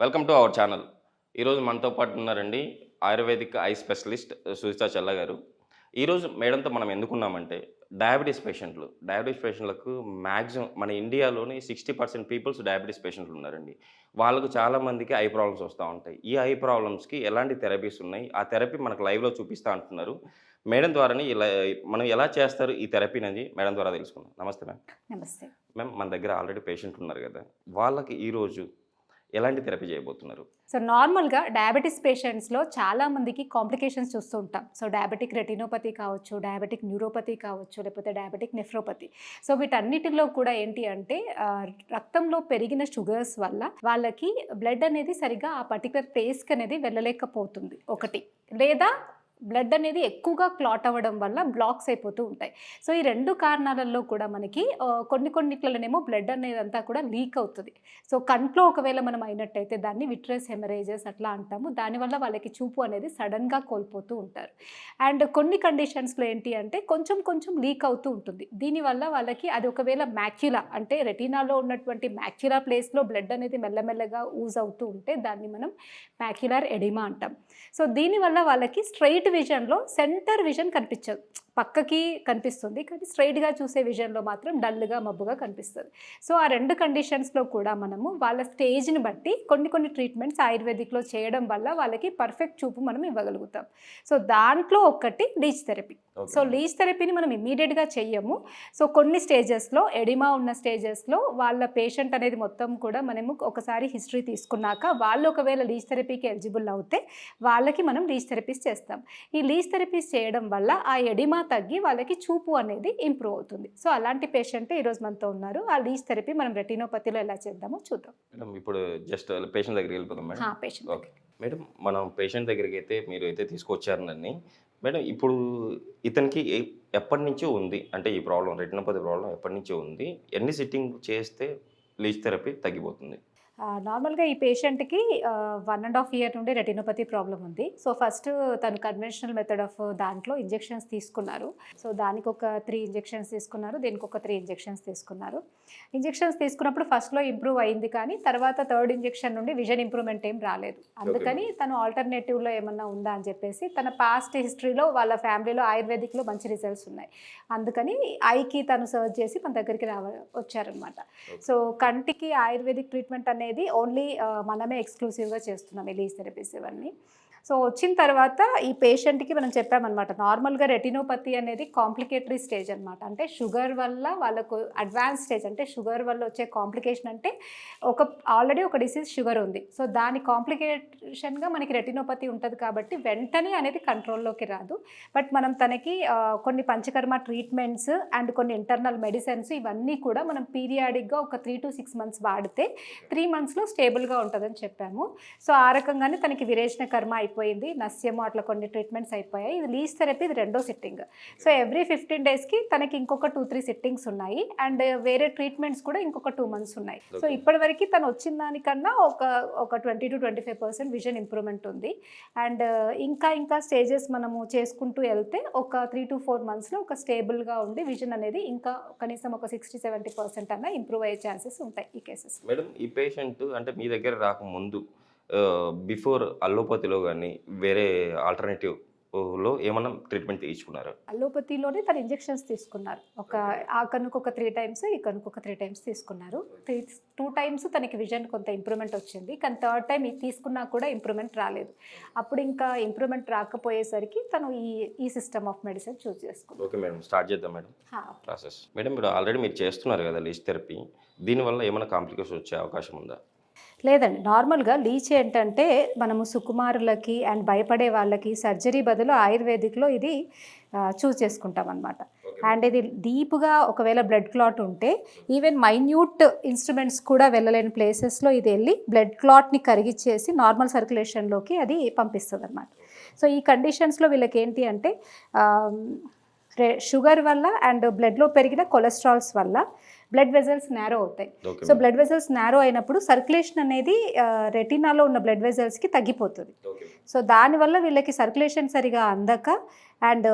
Welcome to our channel. ఈరోజు మనతో పాటు ఉన్నారండి ఆయుర్వేదిక్ ఐ స్పెషలిస్ట్ సుజితా చల్ల గారు. ఈరోజు మేడంతో మనం ఎందుకున్నామంటే డయాబెటీస్ పేషెంట్లకు మ్యాక్సిమం మన ఇండియాలోని 60% పీపుల్స్ డయాబెటీస్ పేషెంట్లు ఉన్నారండి. వాళ్ళకు చాలామందికి ఐ ప్రాబ్లమ్స్ వస్తూ ఉంటాయి. ఈ ఐ ప్రాబ్లమ్స్కి ఎలాంటి థెరపీస్ ఉన్నాయి, ఆ థెరపీ మనకు లైవ్లో చూపిస్తూ అంటున్నారు. మేడం ద్వారానే ఇలా మనం ఎలా చేస్తారు ఈ థెరపీని అని మేడం ద్వారా తెలుసుకుందాం. నమస్తే మ్యామ్. నమస్తే. మ్యామ్, మన దగ్గర ఆల్రెడీ పేషెంట్ ఉన్నారు కదా, వాళ్ళకి ఈరోజు ఎలాంటి థెరపీ చేయబోతున్నారు? సో నార్మల్గా డయాబెటీస్ పేషెంట్స్లో చాలామందికి కాంప్లికేషన్స్ చూస్తూ ఉంటాం. సో డయాబెటిక్ రెటినోపతి కావచ్చు, డయాబెటిక్ న్యూరోపతి కావచ్చు, లేకపోతే డయాబెటిక్ నెఫ్రోపతి. సో వీటన్నిటిలో కూడా ఏంటి అంటే రక్తంలో పెరిగిన షుగర్స్ వల్ల వాళ్ళకి బ్లడ్ అనేది సరిగ్గా ఆ పర్టికులర్ ప్లేస్కి అనేది వెళ్ళలేకపోతుంది ఒకటి, లేదా బ్లడ్ అనేది ఎక్కువగా క్లాట్ అవ్వడం వల్ల బ్లాక్స్ అయిపోతూ ఉంటాయి. సో ఈ రెండు కారణాలలో కూడా మనకి కొన్నిట్లలోనేమో బ్లడ్ అనేది అంతా కూడా లీక్ అవుతుంది. సో కంట్లో ఒకవేళ మనం అయినట్టయితే దాన్ని విట్రస్ హెమరేజెస్ అట్లా అంటాము. దానివల్ల వాళ్ళకి చూపు అనేది సడన్గా కోల్పోతూ ఉంటారు. అండ్ కొన్ని కండిషన్స్లో ఏంటి అంటే కొంచెం లీక్ అవుతూ ఉంటుంది. దీనివల్ల వాళ్ళకి అది ఒకవేళ మ్యాక్యులా అంటే రెటీనాలో ఉన్నటువంటి మ్యాక్యులా ప్లేస్లో బ్లడ్ అనేది మెల్లమెల్లగా యూజ్ అవుతూ ఉంటే దాన్ని మనం మ్యాక్యులర్ ఎడిమా అంటాం. సో దీనివల్ల వాళ్ళకి స్ట్రైట్ విజన్లో సెంటర్ విజన్ కనిపించదు, పక్కకి కనిపిస్తుంది కానీ స్ట్రైట్గా చూసే విజన్లో మాత్రం డల్గా మబ్బుగా కనిపిస్తుంది. సో ఆ రెండు కండిషన్స్లో కూడా మనము వాళ్ళ స్టేజ్ని బట్టి కొన్ని ట్రీట్మెంట్స్ ఆయుర్వేదిక్లో చేయడం వల్ల వాళ్ళకి పర్ఫెక్ట్ చూపు మనం ఇవ్వగలుగుతాం. సో దాంట్లో ఒకటి లీచ్ థెరపీ. సో లీచ్ థెరపీని మనం ఇమ్మీడియట్గా చెయ్యము. సో కొన్ని స్టేజెస్లో ఎడిమా ఉన్న స్టేజెస్లో వాళ్ళ పేషెంట్ అనేది మొత్తం కూడా మనము ఒకసారి హిస్టరీ తీసుకున్నాక వాళ్ళు ఒకవేళ లీచ్ థెరపీకి ఎలిజిబుల్ అవుతే వాళ్ళకి మనం లీచ్ థెరపీస్ చేస్తాం. ఈ లీచ్ థెరపీస్ చేయడం వల్ల ఆ ఎడిమా తగ్గి వాళ్ళకి చూపు అనేది ఇంప్రూవ్ అవుతుంది. సో అలాంటి పేషెంట్ ఈరోజు మనతో ఉన్నారు. ఆ లీచ్ థెరపీ మనం రెటినోపతిలో ఎలా చేద్దామో చూద్దాం. మేడం, ఇప్పుడు జస్ట్ పేషెంట్ దగ్గరికి వెళ్ళిపోదాం మేడం. పేషెంట్ ఓకే మేడం, మనం పేషెంట్ దగ్గరికి అయితే మీరు అయితే తీసుకొచ్చారనని మేడం, ఇప్పుడు ఇతనికి ఎప్పటి నుంచో ఉంది అంటే ఈ ప్రాబ్లం రెటినోపతి ప్రాబ్లం ఎప్పటి నుంచో ఉంది, ఎన్ని సిట్టింగ్ చేస్తే లీచ్ థెరపీ తగ్గిపోతుంది? నార్మల్గా ఈ పేషెంట్కి 1.5 year నుండి రెటినోపతి ప్రాబ్లం ఉంది. సో ఫస్ట్ తను కన్వెన్షనల్ మెథడ్ ఆఫ్ దాంట్లో ఇంజెక్షన్స్ తీసుకున్నారు. సో దానికి ఒక 3 ఇంజెక్షన్స్ తీసుకున్నారు, దీనికి ఒక 3 ఇంజెక్షన్స్ తీసుకున్నారు. ఇంజెక్షన్స్ తీసుకున్నప్పుడు ఫస్ట్లో ఇంప్రూవ్ అయింది కానీ తర్వాత 3rd ఇంజెక్షన్ నుండి విజన్ ఇంప్రూవ్మెంట్ ఏం రాలేదు. అందుకని తను ఆల్టర్నేటివ్లో ఏమన్నా ఉందా అని చెప్పేసి తన పాస్ట్ హిస్టరీలో వాళ్ళ ఫ్యామిలీలో ఆయుర్వేదిక్లో మంచి రిజల్ట్స్ ఉన్నాయి, అందుకని ఐకి తను సర్చ్ చేసి మన దగ్గరికి వచ్చారనమాట. సో కంటికి ఆయుర్వేదిక్ ట్రీట్మెంట్ అనేది ఓన్లీ మనమే ఎక్స్క్లూసివ్గా చేస్తున్నాం ఈ లీచ్ థెరపీస్ ఇవన్నీ. సో వచ్చిన తర్వాత ఈ పేషెంట్కి మనం చెప్పామన్నమాట, నార్మల్గా రెటినోపతి అనేది కాంప్లికేటరీ స్టేజ్ అనమాట. అంటే షుగర్ వల్ల వాళ్ళకు అడ్వాన్స్ స్టేజ్, అంటే షుగర్ వల్ల వచ్చే కాంప్లికేషన్ అంటే ఆల్రెడీ ఒక డిసీజ్ షుగర్ ఉంది. సో దాని కాంప్లికేషన్గా మనకి రెటినోపతి ఉంటుంది కాబట్టి వెంటనే అనేది కంట్రోల్లోకి రాదు. బట్ మనం తనకి కొన్ని పంచకర్మ ట్రీట్మెంట్స్ అండ్ కొన్ని ఇంటర్నల్ మెడిసిన్స్ ఇవన్నీ కూడా మనం పీరియాడిక్గా ఒక 3 to 6 months వాడితే 3 monthsలో స్టేబుల్గా ఉంటుందని చెప్పాము. సో ఆ రకంగానే తనకి విరేచన కర్మ అయిపోయింది, నస్యము అట్లా కొన్ని ట్రీట్మెంట్స్ అయిపోయాయి. ఇది లీచ్ థెరపీ, ఇది 2వ సిట్టింగ్. సో ఎవ్రీ 15 daysకి తనకి ఇంకొక 2-3 సిట్టింగ్స్ ఉన్నాయి అండ్ వేరే ట్రీట్మెంట్స్ కూడా ఇంకొక 2 months ఉన్నాయి. సో ఇప్పటివరకు తను వచ్చిన దానికన్నా ఒక 20 to 25% విజన్ ఇంప్రూవ్మెంట్ ఉంది. అండ్ ఇంకా స్టేజెస్ మనము చేసుకుంటూ వెళ్తే ఒక 3 to 4 monthsలో ఒక స్టేబుల్గా ఉండి విజన్ అనేది ఇంకా కనీసం ఒక 60-70% అన్న ఇంప్రూవ్ అయ్యే ఛాన్సెస్ ఉంటాయి ఈ కేసెస్. మేడం, ఈ పేషెంట్ అంటే మీ దగ్గర రాకముందు బిఫోర్ అల్లోపతిలో కానీ వేరే ఆల్టర్నేటివ్లో ఏమన్నా ట్రీట్మెంట్ తీసుకున్నారు? అల్లోపతిలోనే తను ఇంజెక్షన్స్ తీసుకున్నారు. ఆ కనుక ఒక 3 times, ఈ కనుక ఒక 3 times తీసుకున్నారు. 2 times తనకి విజన్ కొంత ఇంప్రూవ్మెంట్ వచ్చింది, కానీ 3rd time ఇది తీసుకున్నా కూడా ఇంప్రూవ్మెంట్ రాలేదు. అప్పుడు ఇంకా ఇంప్రూవ్మెంట్ రాకపోయేసరికి తను ఈ సిస్టమ్ ఆఫ్ మెడిసిన్ చూస్ చేసుకున్నారు. ఓకే మేడం, స్టార్ట్ చేద్దాం మేడం ప్రాసెస్. మేడం, ఇప్పుడు ఆల్రెడీ మీరు చేస్తున్నారు కదా లీచ్ థెరపీ, దీనివల్ల ఏమైనా కాంప్లికేషన్ వచ్చే అవకాశం ఉందా? లేదండి, నార్మల్గా లీచ్ ఏంటంటే మనము సుకుమారులకి అండ్ భయపడే వాళ్ళకి సర్జరీ బదులు ఆయుర్వేదిక్లో ఇది చూస్ చేసుకుంటాం అనమాట. అండ్ ఇది డీప్గా ఒకవేళ బ్లడ్ క్లాట్ ఉంటే ఈవెన్ మైన్యూట్ ఇన్స్ట్రుమెంట్స్ కూడా వెళ్ళలేని ప్లేసెస్లో ఇది వెళ్ళి బ్లడ్ క్లాట్ని కరిగిచ్చేసి నార్మల్ సర్క్యులేషన్లోకి అది పంపిస్తుంది అనమాట. సో ఈ కండిషన్స్లో వీళ్ళకి ఏంటి అంటే షుగర్ వల్ల అండ్ బ్లడ్లో పెరిగిన కొలెస్ట్రాల్స్ వల్ల బ్లడ్ వెజల్స్ నేరో అవుతాయి. సో బ్లడ్ వెజల్స్ నేరో అయినప్పుడు సర్క్యులేషన్ అనేది రెటినాలో ఉన్న బ్లడ్ వెజల్స్కి తగ్గిపోతుంది. సో దానివల్ల వీళ్ళకి సర్క్యులేషన్ సరిగా అందక అండ్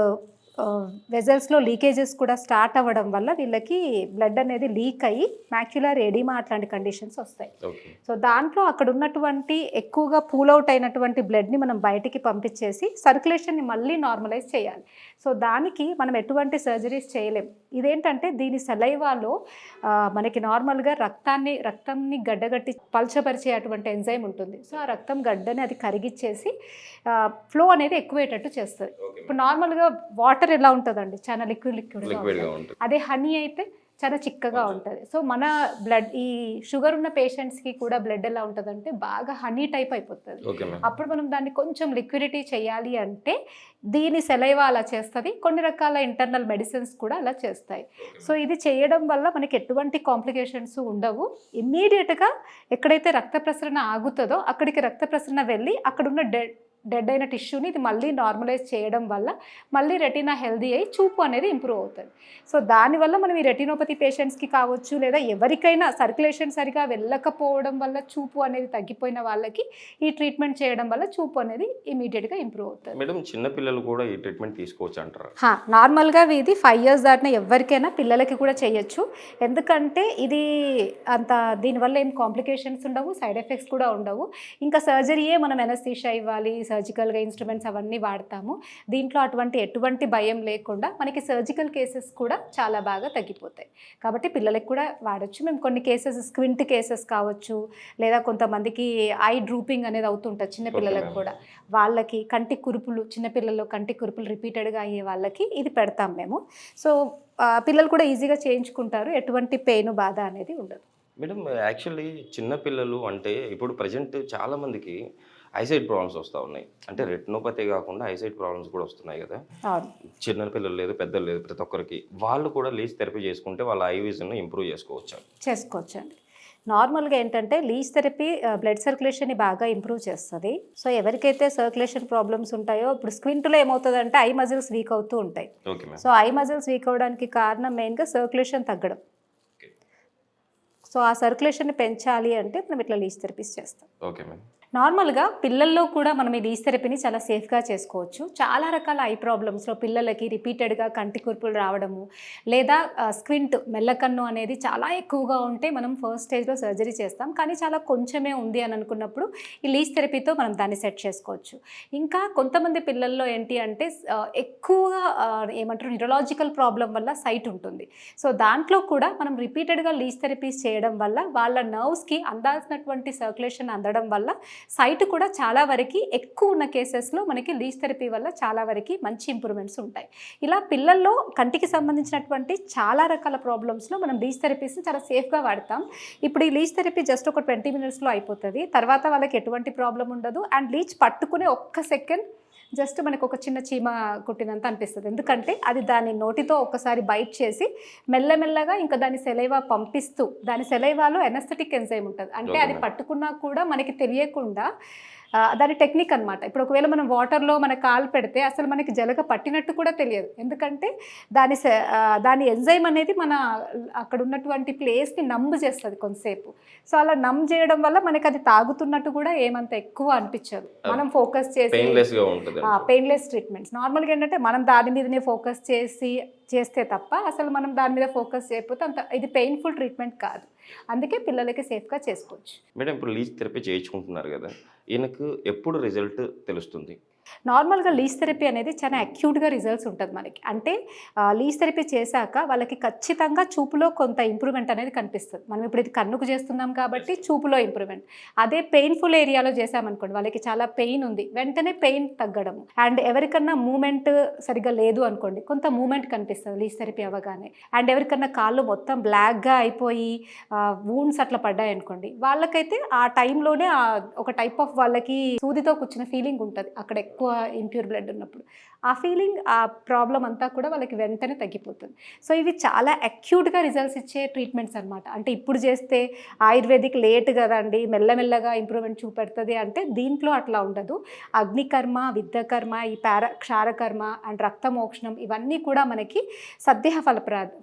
వెజల్స్లో లీకేజెస్ కూడా స్టార్ట్ అవ్వడం వల్ల వీళ్ళకి బ్లడ్ అనేది లీక్ అయ్యి మ్యాక్యులర్ ఎడిమా అట్లాంటి కండిషన్స్ వస్తాయి. ఓకే. సో దాంట్లో అక్కడ ఉన్నటువంటి ఎక్కువగా పూల్ అవుట్ అయినటువంటి బ్లడ్ని మనం బయటికి పంపించేసి సర్క్యులేషన్ని మళ్ళీ నార్మలైజ్ చేయాలి. సో దానికి మనం ఎటువంటి సర్జరీస్ చేయలేం. ఇదేంటంటే దీని సలైవాలో మనకి నార్మల్గా రక్తాన్ని గడ్డగట్టి పల్చపరిచే అటువంటి ఎంజైమ్ ఉంటుంది. సో ఆ రక్తం గడ్డని అది కరిగిచ్చేసి ఫ్లో అనేది ఎక్కువేటట్టు చేస్తుంది. ఇప్పుడు నార్మల్గా వాటర్ ఎలా ఉంటుందండి, చాలా లిక్విడ్గా ఉంటుంది. అదే హనీ అయితే చాలా చిక్కగా ఉంటుంది. సో మన బ్లడ్ ఈ షుగర్ ఉన్న పేషెంట్స్కి కూడా బ్లడ్ ఎలా ఉంటుందంటే బాగా హనీ టైప్ అయిపోతుంది. అప్పుడు మనం దాన్ని కొంచెం లిక్విడిటీ చేయాలి అంటే దీని సెలైవా అలా చేస్తుంది, కొన్ని రకాల ఇంటర్నల్ మెడిసిన్స్ కూడా అలా చేస్తాయి. సో ఇది చేయడం వల్ల మనకి ఎటువంటి కాంప్లికేషన్స్ ఉండవు. ఇమ్మీడియట్గా ఎక్కడైతే రక్త ప్రసరణ ఆగుతుందో అక్కడికి రక్త ప్రసరణ వెళ్ళి అక్కడున్న డెడ్ అయిన టిష్యూని ఇది మళ్ళీ నార్మలైజ్ చేయడం వల్ల మళ్ళీ రెటీనా హెల్దీ అయ్యి చూపు అనేది ఇంప్రూవ్ అవుతుంది. సో దానివల్ల మనం ఈ రెటినోపతి పేషెంట్స్కి కావచ్చు లేదా ఎవరికైనా సర్క్యులేషన్ సరిగా వెళ్ళకపోవడం వల్ల చూపు అనేది తగ్గిపోయిన వాళ్ళకి ఈ ట్రీట్మెంట్ చేయడం వల్ల చూపు అనేది ఇమీడియట్గా ఇంప్రూవ్ అవుతుంది. మేడం చిన్నపిల్లలు కూడా ఈ ట్రీట్మెంట్ తీసుకోవచ్చు అంటారా? నార్మల్గా ఇది 5 years దాటిన ఎవరికైనా పిల్లలకి కూడా చేయొచ్చు. ఎందుకంటే ఇది అంత దీనివల్ల ఏం కాంప్లికేషన్స్ ఉండవు, సైడ్ ఎఫెక్ట్స్ కూడా ఉండవు. ఇంకా సర్జరీయే మనం ఎనస్థీషియా ఇవ్వాలి, సర్జికల్గా ఇన్స్ట్రుమెంట్స్ అవన్నీ వాడతాము. దీంట్లో ఎటువంటి భయం లేకుండా మనకి సర్జికల్ కేసెస్ కూడా చాలా బాగా తగ్గిపోతాయి. కాబట్టి పిల్లలకి కూడా వాడచ్చు. మేము కొన్ని కేసెస్ స్క్వింట్ కేసెస్ కావచ్చు, లేదా కొంతమందికి ఐ డ్రూపింగ్ అనేది అవుతుంటుంది చిన్నపిల్లలకు కూడా, వాళ్ళకి కంటి కురుపులు, చిన్నపిల్లల్లో కంటి కురుపులు రిపీటెడ్గా అయ్యే వాళ్ళకి ఇది పెడతాం మేము. సో పిల్లలు కూడా ఈజీగా చేయించుకుంటారు, ఎటువంటి పెయిన్ బాధ అనేది ఉండదు. మేడం యాక్చువల్లీ చిన్నపిల్లలు అంటే ఇప్పుడు ప్రజెంట్ చాలామందికి ఐసైట్ ప్రాబ్లమ్స్ వస్తూ ఉన్నాయి. అంటే రెటినోపతి కాకుండా ఐసైట్ ప్రాబ్లమ్స్ కూడా వస్తున్నాయి కదా. చిన్న పిల్లలు లేదు, పెద్దలు లేదు, ప్రతి ఒక్కరికి. వాళ్ళు కూడా లీజ్ థెరపీ చేసుకుంటే వాళ్ళ ఐ విజన్ ఇంప్రూవ్ చేసుకోవచ్చండి. నార్మల్గా ఏంటంటే లీజ్ థెరపీ బ్లడ్ సర్క్యులేషన్ని బాగా ఇంప్రూవ్ చేస్తుంది. సో ఎవరికైతే సర్క్యులేషన్ ప్రాబ్లమ్స్ ఉంటాయో, ఇప్పుడు స్క్వింట్లో ఏమవుతుందంటే ఐ మజిల్స్ వీక్ అవుతూ ఉంటాయి. సో ఐ మజిల్స్ వీక్ అవడానికి కారణం మెయిన్గా సర్క్యులేషన్ తగ్గడం. సో ఆ సర్క్యులేషన్ని పెంచాలి అంటే మనం ఇట్లా లీజ్ థెరపీస్ చేస్తాం. Okay madam. నార్మల్గా పిల్లల్లో కూడా మనం ఈ లీజ్ థెరపీని చాలా సేఫ్గా చేసుకోవచ్చు. చాలా రకాల ఐ ప్రాబ్లమ్స్లో పిల్లలకి రిపీటెడ్గా కంటి కుర్పులు రావడము, లేదా స్క్వింట్ మెల్లకన్ను అనేది చాలా ఎక్కువగా ఉంటే మనం ఫస్ట్ స్టేజ్లో సర్జరీ చేస్తాం. కానీ చాలా కొంచెమే ఉంది అని అనుకున్నప్పుడు ఈ లీజ్ థెరపీతో మనం దాన్ని సెట్ చేసుకోవచ్చు. ఇంకా కొంతమంది పిల్లల్లో ఏంటి అంటే ఎక్కువగా ఏమంటారు న్యూరలాజికల్ ప్రాబ్లం వల్ల సైట్ ఉంటుంది. సో దాంట్లో కూడా మనం రిపీటెడ్గా లీజ్ థెరపీస్ చేయడం వల్ల వాళ్ళ నర్వ్స్కి అందాల్సినటువంటి సర్క్యులేషన్ అందడం వల్ల సైట్ కూడా చాలా వరకు ఎక్కువ ఉన్న కేసెస్లో మనకి లీజ్ థెరపీ వల్ల చాలా వరకు మంచి ఇంప్రూవ్మెంట్స్ ఉంటాయి. ఇలా పిల్లల్లో కంటికి సంబంధించినటువంటి చాలా రకాల ప్రాబ్లమ్స్లో మనం లీజ్ థెరపీస్ని చాలా సేఫ్గా వాడతాం. ఇప్పుడు ఈ లీజ్ థెరపీ జస్ట్ ఒక 20 minutesలో అయిపోతుంది. తర్వాత వాళ్ళకి ఎటువంటి ప్రాబ్లం ఉండదు. అండ్ లీజ్ పట్టుకునే ఒక్క సెకండ్ జస్ట్ మనకు ఒక చిన్న చీమ కుట్టినంత అనిపిస్తుంది. ఎందుకంటే అది దాని నోటితో ఒకసారి బైట్ చేసి మెల్లమెల్లగా ఇంకా దాని సెలైవా పంపిస్తూ, దాని సెలైవాలో ఎనస్థెటిక్ ఎంజైమ్ ఉంటుంది. అంటే అది పట్టుకున్నా కూడా మనకి తెలియకుండా దాని టెక్నిక్ అనమాట. ఇప్పుడు ఒకవేళ మనం వాటర్లో మన కాలు పెడితే అసలు మనకి జలగ పట్టినట్టు కూడా తెలియదు. ఎందుకంటే దాని ఎంజైమ్ అనేది మన అక్కడ ఉన్నటువంటి ప్లేస్ని నంబ్ చేస్తుంది కొంతసేపు. సో అలా నంబ్ చేయడం వల్ల మనకి అది తాగుతున్నట్టు కూడా ఏమంత ఎక్కువ అనిపించదు. మనం ఫోకస్ చేసి పెయిన్లెస్ ట్రీట్మెంట్స్. నార్మల్గా ఏంటంటే మనం దాని మీదనే ఫోకస్ చేస్తే తప్ప అసలు మనం దాని మీద ఫోకస్ చేయకపోతే అంత ఇది పెయిన్ఫుల్ ట్రీట్మెంట్ కాదు. అందుకే పిల్లలకి సేఫ్గా చేసుకోవచ్చు. మేడం ఇప్పుడు లీజ్ థెరపీ చేయించుకుంటున్నారు కదా, ఈయనకు ఎప్పుడు రిజల్ట్ తెలుస్తుంది? నార్మల్గా లీజ్ థెరపీ అనేది చాలా అక్యూట్గా రిజల్ట్స్ ఉంటుంది మనకి. అంటే లీజ్ థెరపీ చేశాక వాళ్ళకి ఖచ్చితంగా చూపులో కొంత ఇంప్రూవ్మెంట్ అనేది కనిపిస్తుంది. మనం ఇప్పుడు ఇది కన్నుకు చేస్తున్నాం కాబట్టి చూపులో ఇంప్రూవ్మెంట్. అదే పెయిన్ఫుల్ ఏరియాలో చేసామనుకోండి, వాళ్ళకి చాలా పెయిన్ ఉంది, వెంటనే పెయిన్ తగ్గడము. అండ్ ఎవరికన్నా మూమెంట్ సరిగ్గా లేదు అనుకోండి, కొంత మూమెంట్ కనిపిస్తుంది లీజ్ థెరపీ అవ్వగానే. అండ్ ఎవరికన్నా కాళ్ళు మొత్తం బ్లాక్గా అయిపోయి వూండ్స్ అట్లా పడ్డాయి అనుకోండి, వాళ్ళకైతే ఆ టైంలోనే ఒక టైప్ ఆఫ్ వాళ్ళకి సూదితో కూర్చున్న ఫీలింగ్ ఉంటుంది అక్కడ ఎక్కువ ఇంప్యూర్ బ్లడ్ ఉన్నప్పుడు. ఆ ఫీలింగ్, ఆ ప్రాబ్లం అంతా కూడా వాళ్ళకి వెంటనే తగ్గిపోతుంది. సో ఇవి చాలా అక్యూట్గా రిజల్ట్స్ ఇచ్చే ట్రీట్మెంట్స్ అనమాట. అంటే ఇప్పుడు చేస్తే ఆయుర్వేదిక్ లేట్ కదండి, మెల్లమెల్లగా ఇంప్రూవ్మెంట్ చూపెడుతుంది అంటే దీంట్లో అట్లా ఉండదు. అగ్నికర్మ, విద్యకర్మ, ఈ క్షారకర్మ అండ్ రక్తమోక్షణం ఇవన్నీ కూడా మనకి సద్య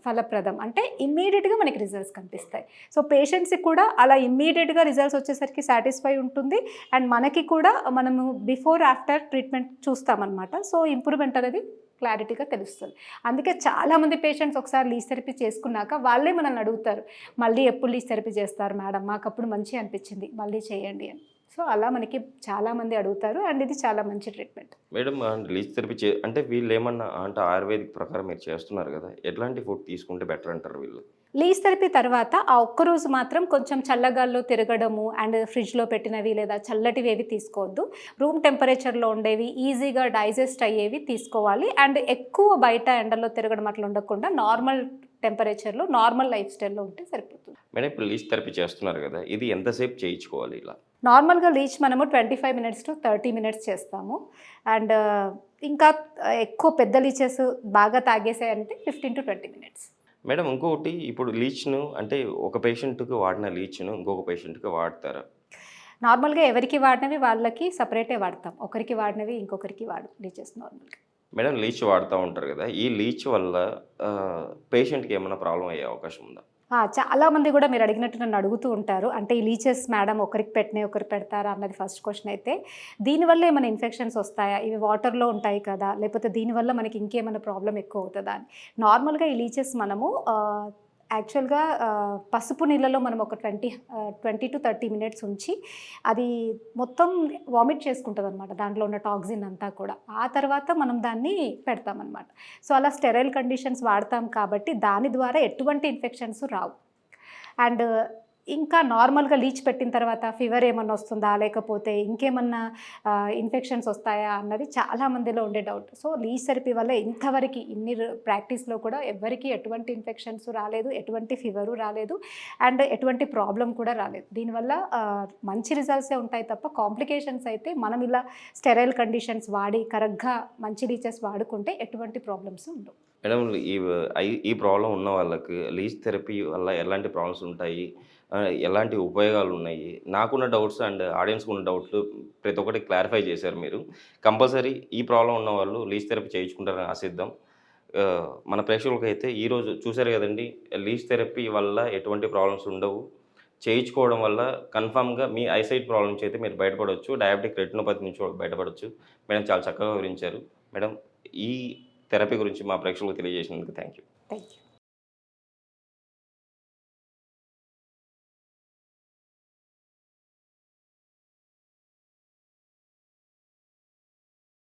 ఫలప్రదం. అంటే ఇమ్మీడియట్గా మనకి రిజల్ట్స్ కనిపిస్తాయి. సో పేషెంట్స్కి కూడా అలా ఇమ్మీడియట్గా రిజల్ట్స్ వచ్చేసరికి సాటిస్ఫై ఉంటుంది. అండ్ మనకి కూడా మనము బిఫోర్ ఆఫ్టర్ ట్రీట్మెంట్ చూస్తామన్నమాట. సో ఇంప్రూవ్మెంట్ అనేది క్లారిటీగా తెలుస్తుంది. అందుకే చాలామంది పేషెంట్స్ ఒకసారి లీజ్ థెరపీ చేసుకున్నాక వాళ్ళే మనల్ని అడుగుతారు, మళ్ళీ ఎప్పుడు లీజ్ థెరపీ చేస్తారు మేడం, మాకు అప్పుడు మంచిగా అనిపించింది, మళ్ళీ చేయండి అని. సో అలా మనకి చాలామంది అడుగుతారు అండ్ ఇది చాలా మంచి ట్రీట్మెంట్. మేడం లీజ్ థెరపీ అంటే వీళ్ళు ఏమన్నా అంటే ఆయుర్వేదిక్ ప్రకారం మీరు చేస్తున్నారు కదా, ఎట్లాంటి ఫుడ్ తీసుకుంటే బెటర్ అంటారు వీళ్ళు? లీజ్ థెరపీ తర్వాత ఆ ఒక్కరోజు మాత్రం కొంచెం చల్లగాల్లో తిరగడము అండ్ ఫ్రిడ్జ్లో పెట్టినవి లేదా చల్లటివి ఏవి తీసుకోవద్దు. రూమ్ టెంపరేచర్లో ఉండేవి, ఈజీగా డైజెస్ట్ అయ్యేవి తీసుకోవాలి. అండ్ ఎక్కువ బయట ఎండలో తిరగడం అట్లా ఉండకుండా నార్మల్ టెంపరేచర్లో నార్మల్ లైఫ్ స్టైల్లో ఉంటే సరిపోతుంది. మేడం ఇప్పుడు లీజ్ థెరపీ చేస్తున్నారు కదా, ఇది ఎంతసేపు చేయించుకోవాలి ఇలా? నార్మల్గా లీచ్ మనము 25 మినిట్స్ టు 30 మినిట్స్ చేస్తాము. అండ్ ఇంకా ఎక్కువ పెద్ద లీచెస్ బాగా తాగేసాయంటే 15 to 20 మినిట్స్. మేడం ఇంకొకటి, ఇప్పుడు లీచ్ను అంటే ఒక పేషెంట్కి వాడిన లీచ్ను ఇంకొక పేషెంట్కి వాడతారా? నార్మల్గా ఎవరికి వాడినవి వాళ్ళకి సపరేటే వాడతాం, ఒకరికి వాడినవి ఇంకొకరికి వాడు లీచెస్ నార్మల్గా. మేడం లీచ్ వాడుతూ ఉంటారు కదా, ఈ లీచ్ వల్ల పేషెంట్కి ఏమైనా ప్రాబ్లం అయ్యే అవకాశం ఉందా? చాలామంది కూడా మీరు అడిగినట్టు నన్ను అడుగుతూ ఉంటారు, అంటే ఈ లీచెస్ మేడం ఒకరికి పెట్టినాయి ఒకరికి పెడతారా అన్నది ఫస్ట్ క్వశ్చన్ అయితే. దీనివల్ల ఏమైనా ఇన్ఫెక్షన్స్ వస్తాయా, ఇవి వాటర్లో ఉంటాయి కదా, లేకపోతే దీనివల్ల మనకి ఇంకేమైనా ప్రాబ్లం ఎక్కువ అవుతుందా అని. నార్మల్గా ఈ లీచెస్ మనము యాక్చువల్గా పసుపు నీళ్ళలో మనం ఒక 20 to 30 మినిట్స్ ఉంచి అది మొత్తం వామిట్ చేసుకుంటుంది అనమాట, దాంట్లో ఉన్న టాక్సిన్ అంతా కూడా. ఆ తర్వాత మనం దాన్ని పెడతామన్నమాట. సో అలా స్టెరైల్ కండిషన్స్ వాడతాం కాబట్టి దాని ద్వారా ఎటువంటి ఇన్ఫెక్షన్స్ రావు. అండ్ ఇంకా నార్మల్గా లీచ్ పెట్టిన తర్వాత ఫీవర్ ఏమన్నా వస్తుందా, లేకపోతే ఇంకేమన్నా ఇన్ఫెక్షన్స్ వస్తాయా అన్నది చాలామందిలో ఉండే డౌట్. సో లీచ్ థెరపీ వల్ల ఇంతవరకు ఇన్ని ప్రాక్టీస్లో కూడా ఎవరికి ఎటువంటి ఇన్ఫెక్షన్స్ రాలేదు, ఎటువంటి ఫీవరు రాలేదు, అండ్ ఎటువంటి ప్రాబ్లం కూడా రాలేదు. దీనివల్ల మంచి రిజల్ట్సే ఉంటాయి తప్ప కాంప్లికేషన్స్ అయితే మనం ఇలా స్టెరైల్ కండిషన్స్ వాడి కరెక్ట్గా మంచి లీచెస్ వాడుకుంటే ఎటువంటి ప్రాబ్లమ్స్ ఉండవు. మేడం ఈ ప్రాబ్లం ఉన్న వాళ్ళకి లీచ్ థెరపీ వల్ల ఎలాంటి ప్రాబ్లమ్స్ ఉంటాయి, ఎలాంటి ఉపయోగాలు ఉన్నాయి, నాకున్న డౌట్స్ అండ్ ఆడియన్స్కి ఉన్న డౌట్లు ప్రతి ఒక్కటి క్లారిఫై చేశారు మీరు. కంపల్సరీ ఈ ప్రాబ్లం ఉన్న వాళ్ళు లీచ్ థెరపీ చేయించుకుంటారని ఆశిద్దాం. మన ప్రేక్షకులకి అయితే ఈరోజు చూశారు కదండి, లీచ్ థెరపీ వల్ల ఎటువంటి ప్రాబ్లమ్స్ ఉండవు, చేయించుకోవడం వల్ల కన్ఫామ్గా మీ ఐసైట్ ప్రాబ్లం నుంచి అయితే మీరు బయటపడవచ్చు, డయాబెటిక్ రెటినోపతి నుంచి బయటపడవచ్చు. మేడం చాలా చక్కగా వివరించారు. మేడం ఈ థెరపీ గురించి మా ప్రేక్షకులకు తెలియజేసినందుకు థ్యాంక్ యూ. Thank you.